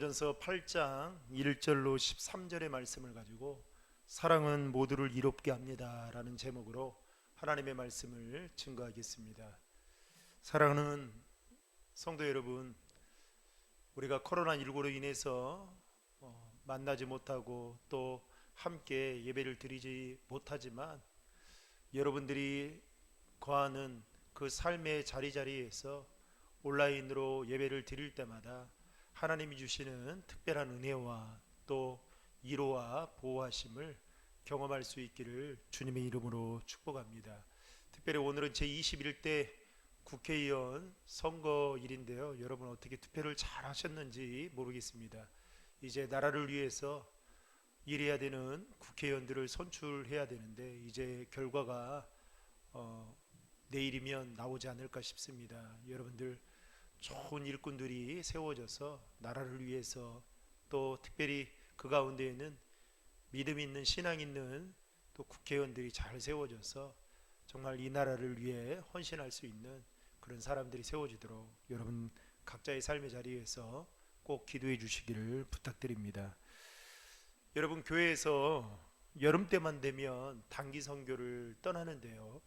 고린도전서 8장 1절로 13절의 말씀을 가지고 사랑은 모두를 이롭게 합니다 라는 제목으로 하나님의 말씀을 증거하겠습니다. 사랑하는 성도 여러분, 우리가 코로나19로 인해서 만나지 못하고 또 함께 예배를 드리지 못하지만 여러분들이 거하는 그 삶의 자리자리에서 온라인으로 예배를 드릴 때마다 하나님이 주시는 특별한 은혜와 또 위로와 보호하심을 경험할 수 있기를 주님의 이름으로 축복합니다. 특별히 오늘은 제21대 국회의원 선거일인데요. 여러분 어떻게 투표를 잘 하셨는지 모르겠습니다. 이제 나라를 위해서 일해야 되는 국회의원들을 선출해야 되는데 이제 결과가 내일이면 나오지 않을까 싶습니다. 여러분들 좋은 일꾼들이 세워져서 나라를 위해서 또 특별히 그 가운데에는 믿음 있는 신앙 있는 또 국회의원들이 잘 세워져서 정말 이 나라를 위해 헌신할 수 있는 그런 사람들이 세워지도록 여러분 각자의 삶의 자리에서 꼭 기도해 주시기를 부탁드립니다. 여러분 교회에서 여름 때만 되면 단기 선교를 떠나는데요.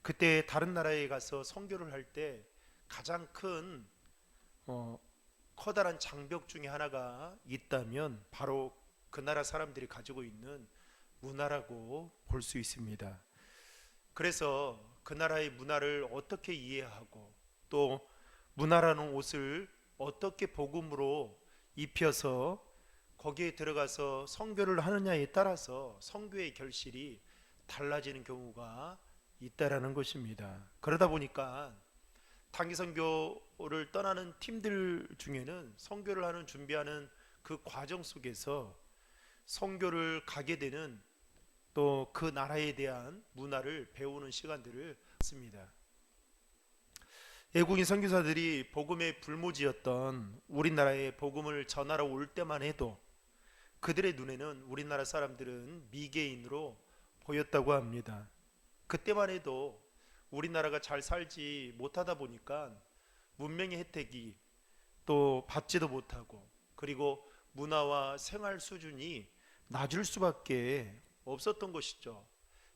그때 다른 나라에 가서 선교를 할 때 가장 큰 커다란 장벽 중에 하나가 있다면 바로 그 나라 사람들이 가지고 있는 문화라고 볼 수 있습니다. 그래서 그 나라의 문화를 어떻게 이해하고 또 문화라는 옷을 어떻게 복음으로 입혀서 거기에 들어가서 선교를 하느냐에 따라서 선교의 결실이 달라지는 경우가 있다라는 것입니다. 그러다 보니까 단기 선교를 떠나는 팀들 중에는 선교를 하는 준비하는 그 과정 속에서 선교를 가게 되는 또 그 나라에 대한 문화를 배우는 시간들을 갖습니다. 외국인 선교사들이 복음의 불모지였던 우리나라에 복음을 전하러 올 때만 해도 그들의 눈에는 우리나라 사람들은 미개인으로 보였다고 합니다. 그때만 해도 우리나라가 잘 살지 못하다 보니까 문명의 혜택이 또 받지도 못하고 그리고 문화와 생활 수준이 낮을 수밖에 없었던 것이죠.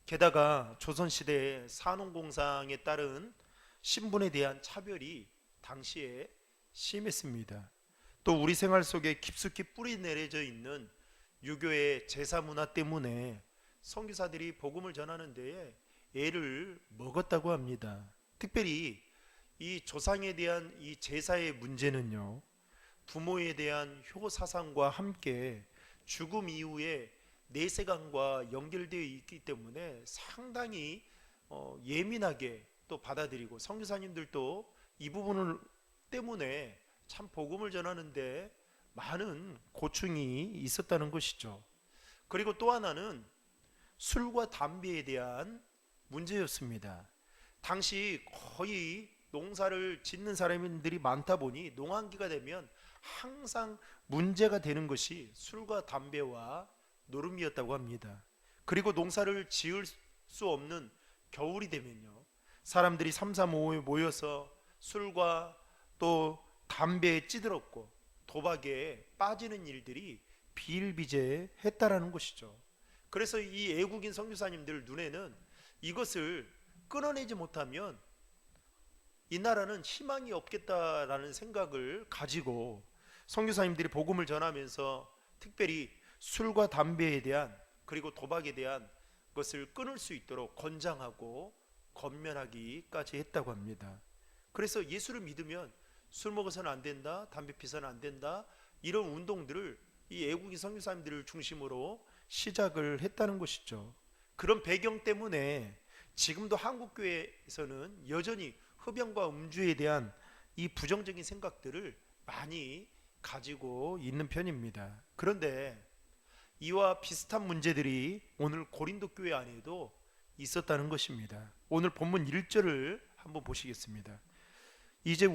게다가 조선시대의 산업공상에 따른 신분에 대한 차별이 당시에 심했습니다. 또 우리 생활 속에 깊숙이 뿌리 내려져 있는 유교의 제사 문화 때문에 선교사들이 복음을 전하는 데에 애를 먹었다고 합니다. 특별히 이 조상에 대한 이 제사의 문제는요, 부모에 대한 효 사상과 함께 죽음 이후에 내세관과 연결되어 있기 때문에 상당히 예민하게 또 받아들이고 선교사님들도 이 부분 때문에 참 복음을 전하는데 많은 고충이 있었다는 것이죠. 그리고 또 하나는 술과 담배에 대한 문제였습니다. 당시 거의 농사를 짓는 사람들이 많다 보니 농한기가 되면 항상 문제가 되는 것이 술과 담배와 노름이었다고 합니다. 그리고 농사를 지을 수 없는 겨울이 되면요, 사람들이 삼삼오오에 모여서 술과 또 담배에 찌들었고 도박에 빠지는 일들이 비일비재했다라는 것이죠. 그래서 이 외국인 선교사님들 눈에는 이것을 끊어내지 못하면 이 나라는 희망이 없겠다라는 생각을 가지고 선교사님들이 복음을 전하면서 특별히 술과 담배에 대한 그리고 도박에 대한 것을 끊을 수 있도록 권장하고 권면하기까지 했다고 합니다. 그래서 예수를 믿으면 술 먹어서는 안 된다, 담배 피서는 안 된다, 이런 운동들을 이 외국인 선교사님들을 중심으로 시작을 했다는 것이죠. 그런 배경 때문에 지금도 한국 교회에서는 여전히 흡연과 음주에 대한 이 부정적인 생각들을 많이 가지고 있는 편입니다. 그런데 이와 비슷한 문제들이 오늘 고린도 교회 안에도 있었다는 것입니다. 오늘 본문 1절을 한번 보시겠습니다. 이제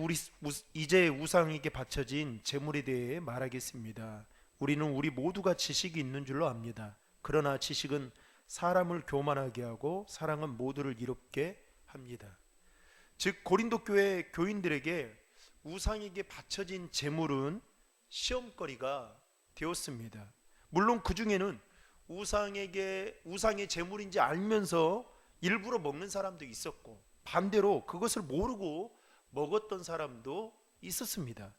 우상에게 바쳐진 제물에 대해 말하겠습니다. 우리는 우리 모두가 지식이 있는 줄로 압니다. 그러나 지식은 사람을 교만하게 하고 사랑은 모두를 이롭게 합니다. 즉 고린도 교회 교인들에게 우상에게 바쳐진 제물은 시험거리가 되었습니다. 물론 그 중에는 우상의 제물인지 알면서 일부러 먹는 사람도 있었고, 반대로 그것을 모르고 먹었던 사람도 있었습니다.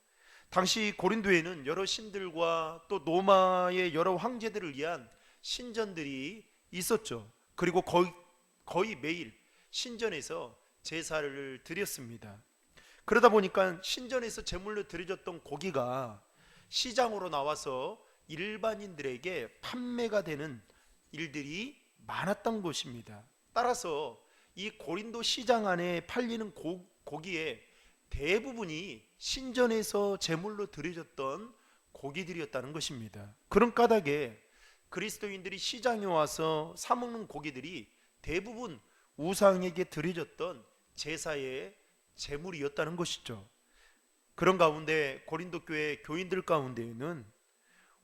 당시 고린도에는 여러 신들과 또 로마의 여러 황제들을 위한 신전들이 있었죠. 그리고 거의 매일 신전에서 제사를 드렸습니다. 그러다 보니까 신전에서 제물로 드려졌던 고기가 시장으로 나와서 일반인들에게 판매가 되는 일들이 많았던 것입니다. 따라서 이 고린도 시장 안에 팔리는 고기의 대부분이 신전에서 제물로 드려졌던 고기들이었다는 것입니다. 그런 까닭에 그리스도인들이 시장에 와서 사 먹는 고기들이 대부분 우상에게 드려졌던 제사의 제물이었다는 것이죠. 그런 가운데 고린도 교회 교인들 가운데에는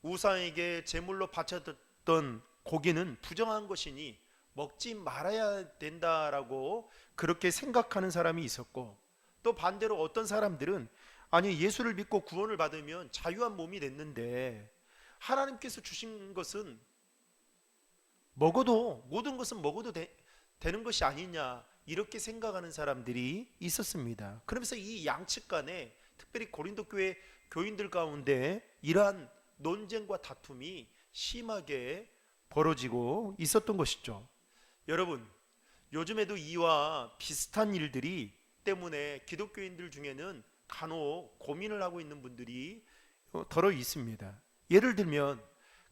우상에게 제물로 바쳤던 고기는 부정한 것이니 먹지 말아야 된다라고 그렇게 생각하는 사람이 있었고, 또 반대로 어떤 사람들은 아니, 예수를 믿고 구원을 받으면 자유한 몸이 됐는데 하나님께서 주신 것은 모든 것은 먹어도 되는 것이 아니냐, 이렇게 생각하는 사람들이 있었습니다. 그러면서 이 양측 간에, 특별히 고린도 교회 교인들 가운데 이러한 논쟁과 다툼이 심하게 벌어지고 있었던 것이죠. 여러분, 요즘에도 이와 비슷한 일들이 때문에 기독교인들 중에는 간혹 고민을 하고 있는 분들이 더러 있습니다. 예를 들면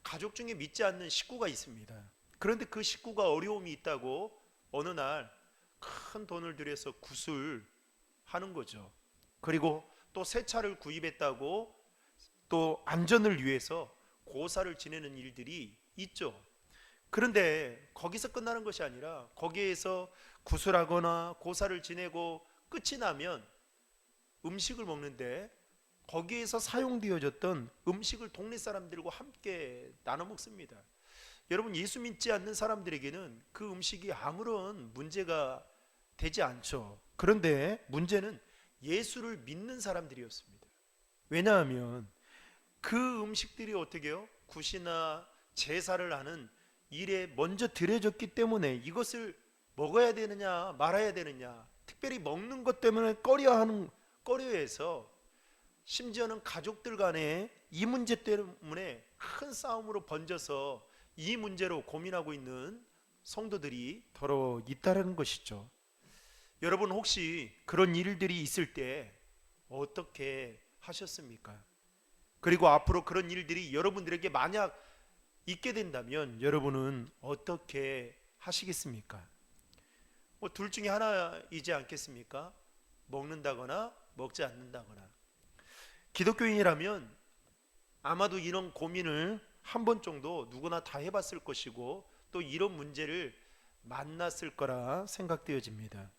가족 중에 믿지 않는 식구가 있습니다. 그런데 그 식구가 어려움이 있다고 어느 날 큰 돈을 들여서 구술하는 거죠. 그리고 또 새 차를 구입했다고 또 안전을 위해서 고사를 지내는 일들이 있죠. 그런데 거기서 끝나는 것이 아니라 거기에서 구술하거나 고사를 지내고 끝이 나면 음식을 먹는데 거기에서 사용되어졌던 음식을 동네 사람들과 함께 나눠 먹습니다. 여러분, 예수 믿지 않는 사람들에게는 그 음식이 아무런 문제가 되지 않죠. 그런데 문제는 예수를 믿는 사람들이었습니다. 왜냐하면 그 음식들이 어떻게 해요? 굿이나 제사를 하는 일에 먼저 드려졌기 때문에 이것을 먹어야 되느냐 말아야 되느냐, 특별히 먹는 것 때문에 꺼려해서 심지어는 가족들 간에 이 문제 때문에 큰 싸움으로 번져서 이 문제로 고민하고 있는 성도들이 더러 있다는 것이죠. 여러분, 혹시 그런 일들이 있을 때 어떻게 하셨습니까? 그리고 앞으로 그런 일들이 여러분들에게 만약 있게 된다면 여러분은 어떻게 하시겠습니까? 둘 중에 하나이지 않겠습니까? 먹는다거나 먹지 않는다거나. 기독교인이라면 아마도 이런 고민을 한 번 정도 누구나 다 해봤을 것이고 또 이런 문제를 만났을 거라 생각되어집니다.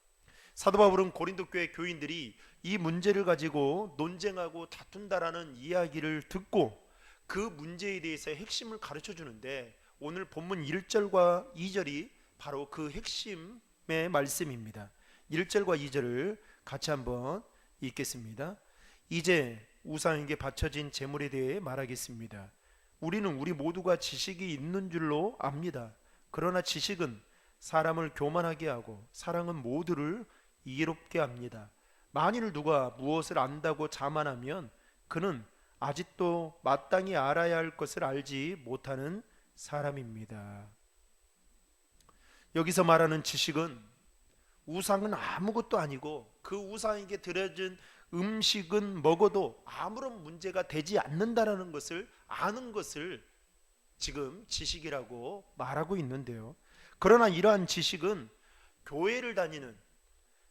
사도 바울은 고린도 교회 교인들이 이 문제를 가지고 논쟁하고 다툰다라는 이야기를 듣고 그 문제에 대해서 핵심을 가르쳐 주는데, 오늘 본문 1절과 2절이 바로 그 핵심의 말씀입니다. 1절과 2절을 같이 한번 읽겠습니다. 이제 우상에게 바쳐진 제물에 대해 말하겠습니다. 우리는 우리 모두가 지식이 있는 줄로 압니다. 그러나 지식은 사람을 교만하게 하고 사랑은 모두를 이롭게 합니다. 만일 누가 무엇을 안다고 자만하면 그는 아직도 마땅히 알아야 할 것을 알지 못하는 사람입니다. 여기서 말하는 지식은 우상은 아무것도 아니고 그 우상에게 드려진 음식은 먹어도 아무런 문제가 되지 않는다라는 것을 아는 것을 지금 지식이라고 말하고 있는데요. 그러나 이러한 지식은 교회를 다니는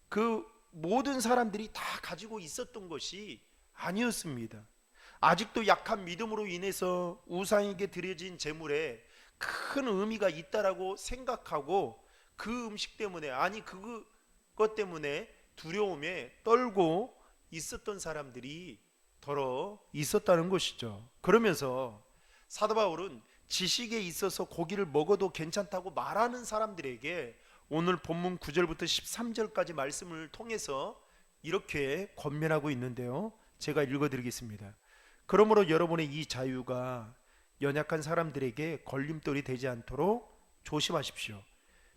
그 모든 사람들이 다 가지고 있었던 것이 아니었습니다. 아직도 약한 믿음으로 인해서 우상에게 드려진 제물에 큰 의미가 있다라고 생각하고 그 음식 때문에, 아니 그것 때문에 두려움에 떨고 있었던 사람들이 더러 있었다는 것이죠. 그러면서 사도 바울은 지식에 있어서 고기를 먹어도 괜찮다고 말하는 사람들에게 오늘 본문 9절부터 13절까지 말씀을 통해서 이렇게 권면하고 있는데요. 제가 읽어드리겠습니다. 그러므로 여러분의 이 자유가 연약한 사람들에게 걸림돌이 되지 않도록 조심하십시오.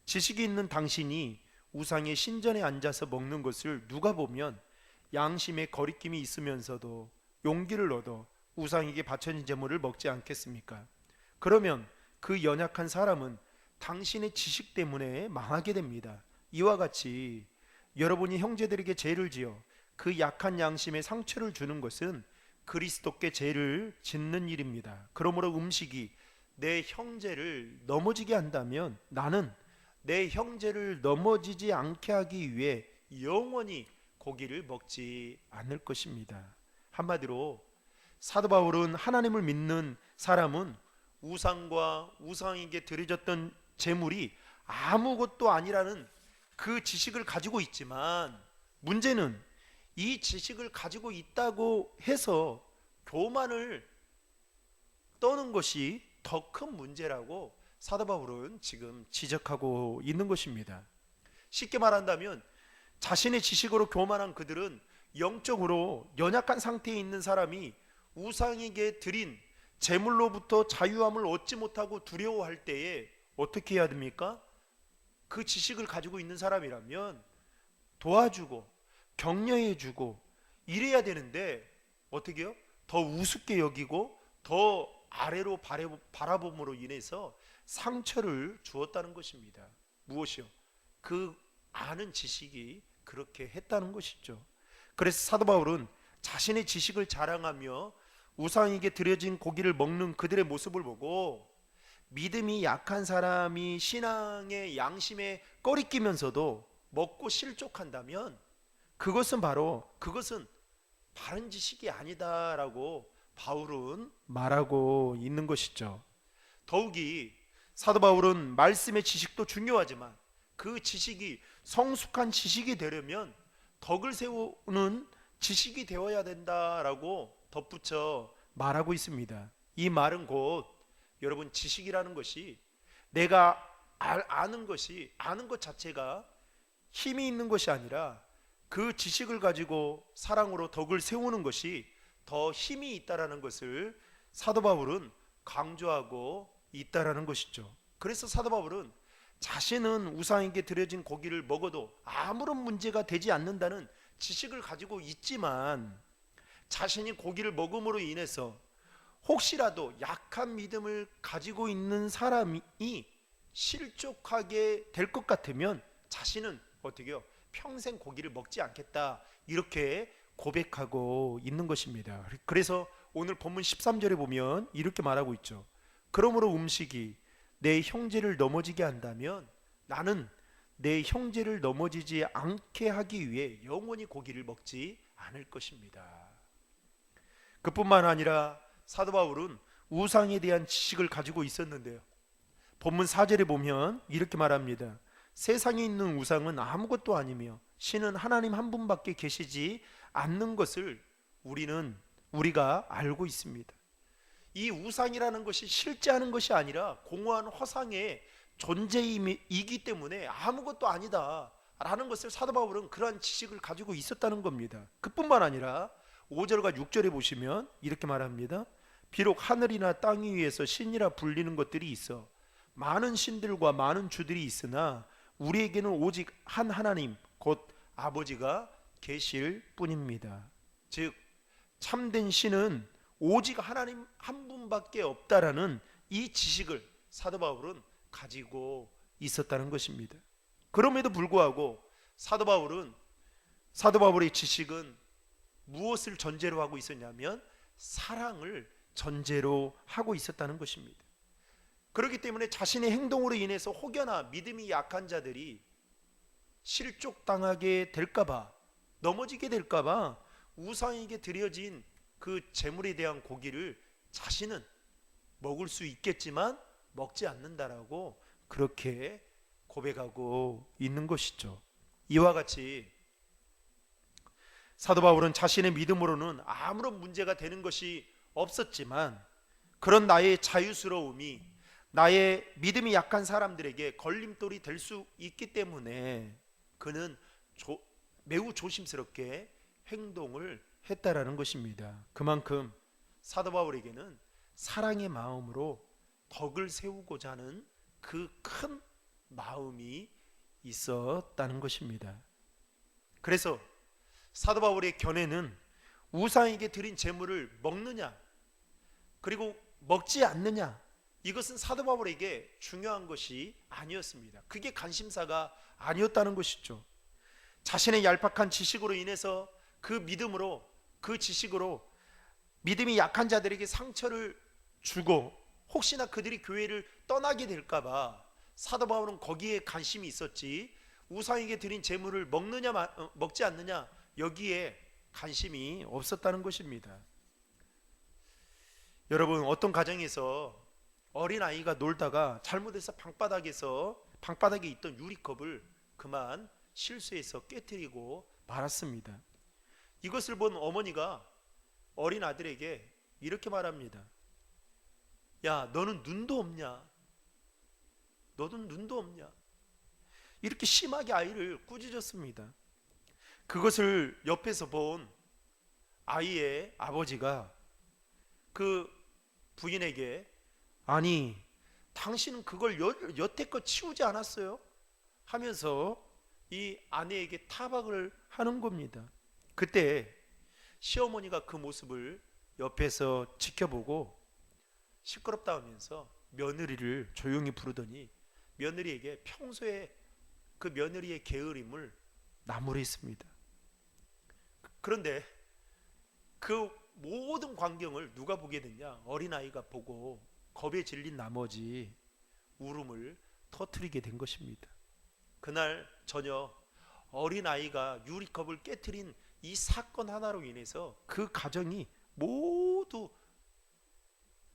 지식이 있는 당신이 우상의 신전에 앉아서 먹는 것을 누가 보면 양심의 거리낌이 있으면서도 용기를 얻어 우상에게 바쳐진 제물을 먹지 않겠습니까? 그러면 그 연약한 사람은 당신의 지식 때문에 망하게 됩니다. 이와 같이 여러분이 형제들에게 죄를 지어 그 약한 양심에 상처를 주는 것은 그리스도께 죄를 짓는 일입니다. 그러므로 음식이 내 형제를 넘어지게 한다면 나는 내 형제를 넘어지지 않게 하기 위해 영원히 고기를 먹지 않을 것입니다. 한마디로 사도 바울은 하나님을 믿는 사람은 우상과 우상에게 드려졌던 제물이 아무것도 아니라는 그 지식을 가지고 있지만, 문제는 이 지식을 가지고 있다고 해서 교만을 떠는 것이 더 큰 문제라고 사도 바울은 지금 지적하고 있는 것입니다. 쉽게 말한다면 자신의 지식으로 교만한 그들은 영적으로 연약한 상태에 있는 사람이 우상에게 드린 제물로부터 자유함을 얻지 못하고 두려워할 때에 어떻게 해야 됩니까? 그 지식을 가지고 있는 사람이라면 도와주고 격려해주고 이래야 되는데 어떻게 해요? 더 우습게 여기고 더 아래로 바라봄으로 인해서 상처를 주었다는 것입니다. 무엇이요? 그 아는 지식이 그렇게 했다는 것이죠. 그래서 사도 바울은 자신의 지식을 자랑하며 우상에게 드려진 고기를 먹는 그들의 모습을 보고 믿음이 약한 사람이 신앙의 양심에 꺼리끼면서도 먹고 실족한다면 그것은 바른 지식이 아니다라고 바울은 말하고 있는 것이죠. 더욱이 사도 바울은 말씀의 지식도 중요하지만 그 지식이 성숙한 지식이 되려면 덕을 세우는 지식이 되어야 된다라고 덧붙여 말하고 있습니다. 이 말은 곧 여러분, 지식이라는 것이 내가 아는 것 자체가 힘이 있는 것이 아니라 그 지식을 가지고 사랑으로 덕을 세우는 것이 더 힘이 있다라는 것을 사도 바울은 강조하고 있다라는 것이죠. 그래서 사도 바울은 자신은 우상에게 드려진 고기를 먹어도 아무런 문제가 되지 않는다는 지식을 가지고 있지만 자신이 고기를 먹음으로 인해서 혹시라도 약한 믿음을 가지고 있는 사람이 실족하게 될 것 같으면 자신은 어떻게 해요? 평생 고기를 먹지 않겠다, 이렇게 고백하고 있는 것입니다. 그래서 오늘 본문 13절에 보면 이렇게 말하고 있죠. 그러므로 음식이 내 형제를 넘어지게 한다면 나는 내 형제를 넘어지지 않게 하기 위해 영원히 고기를 먹지 않을 것입니다. 그뿐만 아니라 사도 바울은 우상에 대한 지식을 가지고 있었는데요, 본문 4절에 보면 이렇게 말합니다. 세상에 있는 우상은 아무것도 아니며 신은 하나님 한 분밖에 계시지 않는 것을 우리가 알고 있습니다. 이 우상이라는 것이 실제하는 것이 아니라 공허한 허상의 존재이기 때문에 아무것도 아니다 라는 것을 사도 바울은 그러한 지식을 가지고 있었다는 겁니다. 그뿐만 아니라 5절과 6절에 보시면 이렇게 말합니다. 비록 하늘이나 땅 위에서 신이라 불리는 것들이 있어 많은 신들과 많은 주들이 있으나 우리에게는 오직 한 하나님 곧 아버지가 계실 뿐입니다. 즉 참된 신은 오직 하나님 한 분밖에 없다라는 이 지식을 사도 바울은 가지고 있었다는 것입니다. 그럼에도 불구하고 사도 바울의 지식은 무엇을 전제로 하고 있었냐면 사랑을 전제로 하고 있었다는 것입니다. 그렇기 때문에 자신의 행동으로 인해서 혹여나 믿음이 약한 자들이 실족당하게 될까봐, 넘어지게 될까봐 우상에게 드려진 그 제물에 대한 고기를 자신은 먹을 수 있겠지만 먹지 않는다라고 그렇게 고백하고 있는 것이죠. 이와 같이 사도 바울은 자신의 믿음으로는 아무런 문제가 되는 것이 없었지만 그런 나의 자유스러움이 나의 믿음이 약한 사람들에게 걸림돌이 될 수 있기 때문에 그는 매우 조심스럽게 행동을 했다라는 것입니다. 그만큼 사도 바울에게는 사랑의 마음으로 덕을 세우고자 하는 그 큰 마음이 있었다는 것입니다. 그래서 사도 바울의 견해는 우상에게 드린 제물을 먹느냐 그리고 먹지 않느냐, 이것은 사도 바울에게 중요한 것이 아니었습니다. 그게 관심사가 아니었다는 것이죠. 자신의 얄팍한 지식으로 인해서 그 믿음으로, 그 지식으로 믿음이 약한 자들에게 상처를 주고 혹시나 그들이 교회를 떠나게 될까봐 사도 바울은 거기에 관심이 있었지, 우상에게 드린 제물을 먹느냐 먹지 않느냐 여기에 관심이 없었다는 것입니다. 여러분, 어떤 가정에서 어린아이가 놀다가 잘못해서 방바닥에 있던 유리컵을 그만 실수해서 깨뜨리고 말았습니다. 이것을 본 어머니가 어린 아들에게 이렇게 말합니다. 야, 너는 눈도 없냐? 너는 눈도 없냐? 이렇게 심하게 아이를 꾸짖었습니다. 그것을 옆에서 본 아이의 아버지가 그 부인에게, 아니 당신은 그걸 여태껏 치우지 않았어요? 하면서 이 아내에게 타박을 하는 겁니다. 그때 시어머니가 그 모습을 옆에서 지켜보고 시끄럽다 하면서 며느리를 조용히 부르더니 며느리에게 평소에 그 며느리의 게으름을 나무랬습니다. 그런데 그 모든 광경을 누가 보게 됐냐? 어린아이가 보고 겁에 질린 나머지 울음을 터뜨리게 된 것입니다. 그날 저녁 어린아이가 유리컵을 깨뜨린 이 사건 하나로 인해서 그 가정이 모두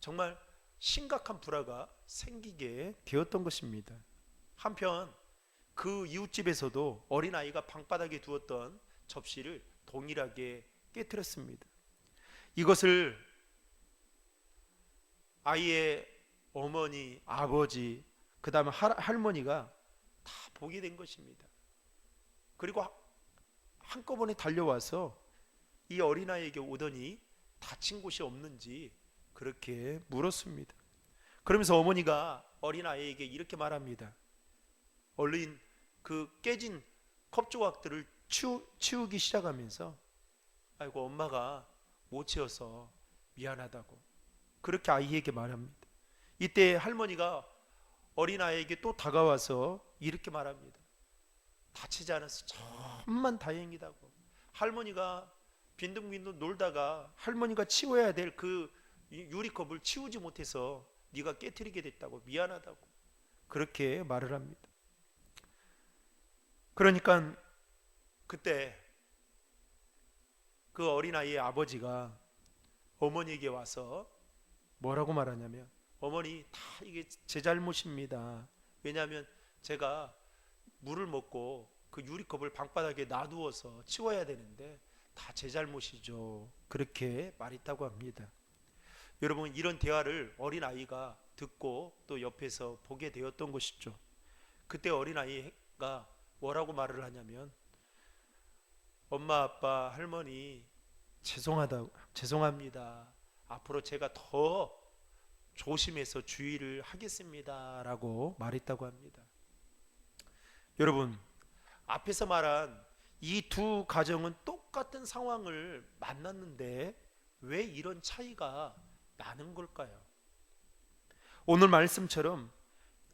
정말 심각한 불화가 생기게 되었던 것입니다. 한편 그 이웃집에서도 어린아이가 방바닥에 두었던 접시를 동일하게 깨뜨렸습니다. 이것을 아이의 어머니, 아버지, 그 다음에 할머니가 다 보게 된 것입니다. 그리고 한꺼번에 달려와서 이 어린아이에게 오더니 다친 곳이 없는지 그렇게 물었습니다. 그러면서 어머니가 어린아이에게 이렇게 말합니다. 얼른 그 깨진 컵 조각들을 치우기 시작하면서 아이고 엄마가 못 치워서 미안하다고 그렇게 아이에게 말합니다. 이때 할머니가 어린아이에게 또 다가와서 이렇게 말합니다. 다치지 않아서 정말 다행이다고. 할머니가 빈둥빈둥 놀다가 할머니가 치워야 될 그 유리컵을 치우지 못해서 네가 깨트리게 됐다고, 미안하다고 그렇게 말을 합니다. 그러니까 그때 그 어린아이의 아버지가 어머니에게 와서 뭐라고 말하냐면, 어머니 다 이게 제 잘못입니다. 왜냐하면 제가 물을 먹고 그 유리컵을 방바닥에 놔두어서 치워야 되는데 다 제 잘못이죠. 그렇게 말했다고 합니다. 여러분, 이런 대화를 어린아이가 듣고 또 옆에서 보게 되었던 것이죠. 그때 어린아이가 뭐라고 말을 하냐면, 엄마, 아빠, 할머니 죄송합니다. 앞으로 제가 더 조심해서 주의를 하겠습니다 라고 말했다고 합니다. 여러분, 앞에서 말한 이 두 가정은 똑같은 상황을 만났는데 왜 이런 차이가 나는 걸까요? 오늘 말씀처럼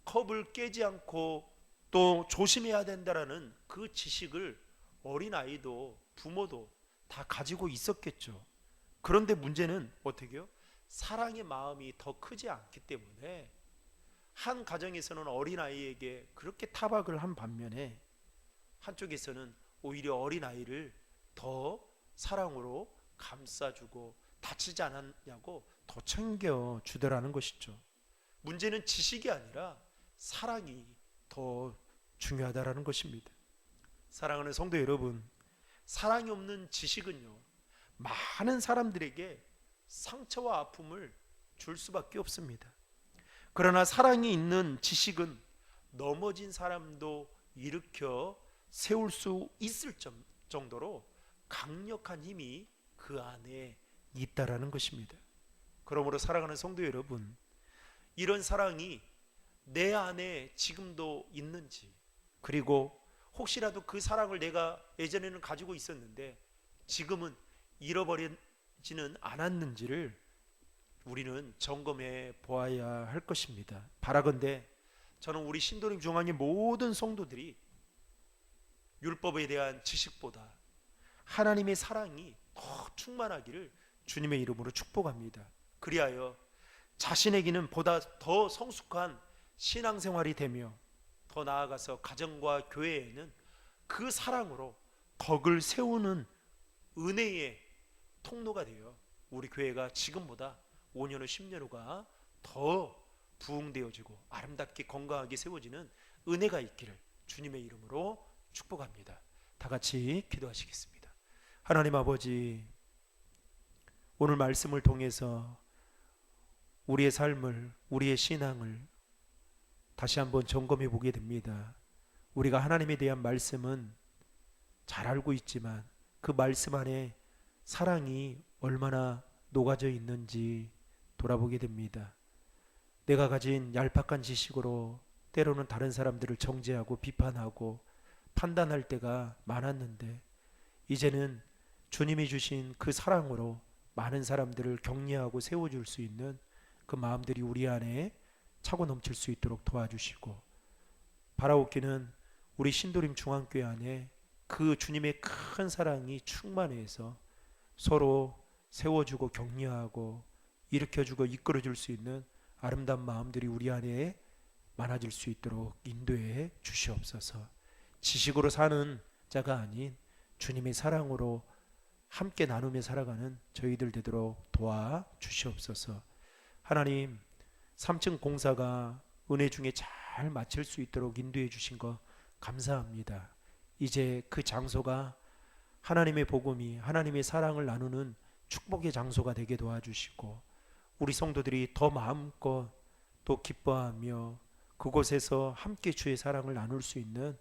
컵을 깨지 않고 또 조심해야 된다라는 그 지식을 어린아이도 부모도 다 가지고 있었겠죠. 그런데 문제는 어떻게요? 사랑의 마음이 더 크지 않기 때문에 한 가정에서는 어린아이에게 그렇게 타박을 한 반면에 한쪽에서는 오히려 어린아이를 더 사랑으로 감싸주고 다치지 않았냐고 더 챙겨주더라는 것이죠. 문제는 지식이 아니라 사랑이 더 중요하다라는 것입니다. 사랑하는 성도 여러분, 사랑이 없는 지식은요, 많은 사람들에게 상처와 아픔을 줄 수밖에 없습니다. 그러나 사랑이 있는 지식은 넘어진 사람도 일으켜 세울 수 있을 정도로 강력한 힘이 그 안에 있다라는 것입니다. 그러므로 사랑하는 성도 여러분, 이런 사랑이 내 안에 지금도 있는지, 그리고 혹시라도 그 사랑을 내가 예전에는 가지고 있었는데 지금은 잃어버리지는 않았는지를 우리는 점검해 보아야 할 것입니다. 바라건대 저는 우리 신도림 중앙의 모든 성도들이 율법에 대한 지식보다 하나님의 사랑이 더 충만하기를 주님의 이름으로 축복합니다. 그리하여 자신에게는 보다 더 성숙한 신앙생활이 되며 더 나아가서 가정과 교회에는 그 사랑으로 덕을 세우는 은혜의 통로가 되어 우리 교회가 지금보다 5년 후 10년 후가 더 부흥되어지고 아름답게 건강하게 세워지는 은혜가 있기를 주님의 이름으로 축복합니다. 다 같이 기도하시겠습니다. 하나님 아버지, 오늘 말씀을 통해서 우리의 삶을, 우리의 신앙을 다시 한번 점검해 보게 됩니다. 우리가 하나님에 대한 말씀은 잘 알고 있지만 그 말씀 안에 사랑이 얼마나 녹아져 있는지 돌아보게 됩니다. 내가 가진 얄팍한 지식으로 때로는 다른 사람들을 정죄하고 비판하고 판단할 때가 많았는데 이제는 주님이 주신 그 사랑으로 많은 사람들을 격려하고 세워줄 수 있는 그 마음들이 우리 안에 차고 넘칠 수 있도록 도와주시고, 바라옵기는 우리 신도림 중앙교회 안에 그 주님의 큰 사랑이 충만해서 서로 세워주고 격려하고 일으켜주고 이끌어줄 수 있는 아름다운 마음들이 우리 안에 많아질 수 있도록 인도해 주시옵소서. 지식으로 사는 자가 아닌 주님의 사랑으로 함께 나누며 살아가는 저희들 되도록 도와주시옵소서. 하나님, 3층 공사가 은혜 중에 잘 마칠 수 있도록 인도해 주신 거 감사합니다. 이제 그 장소가 하나님의 복음이, 하나님의 사랑을 나누는 축복의 장소가 되게 도와주시고 우리 성도들이 더 마음껏 또 기뻐하며 그곳에서 함께 주의 사랑을 나눌 수 있는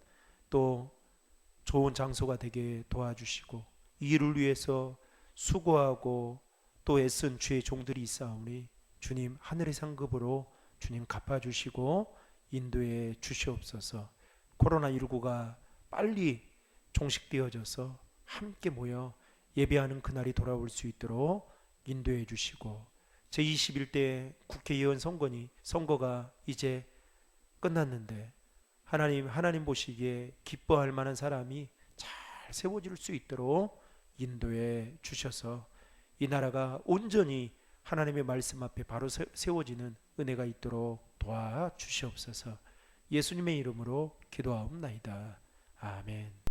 또 좋은 장소가 되게 도와주시고, 이 일을 위해서 수고하고 또 애쓴 주의 종들이 있사오니 주님 하늘의 상급으로 주님 갚아주시고 인도해 주시옵소서. 코로나19가 빨리 종식되어져서 함께 모여 예배하는 그날이 돌아올 수 있도록 인도해 주시고, 제21대 국회의원 선거가 이제 끝났는데 하나님 보시기에 기뻐할 만한 사람이 잘 세워질 수 있도록 인도해 주셔서 이 나라가 온전히 하나님의 말씀 앞에 바로 세워지는 은혜가 있도록 도와주시옵소서. 예수님의 이름으로 기도하옵나이다. 아멘.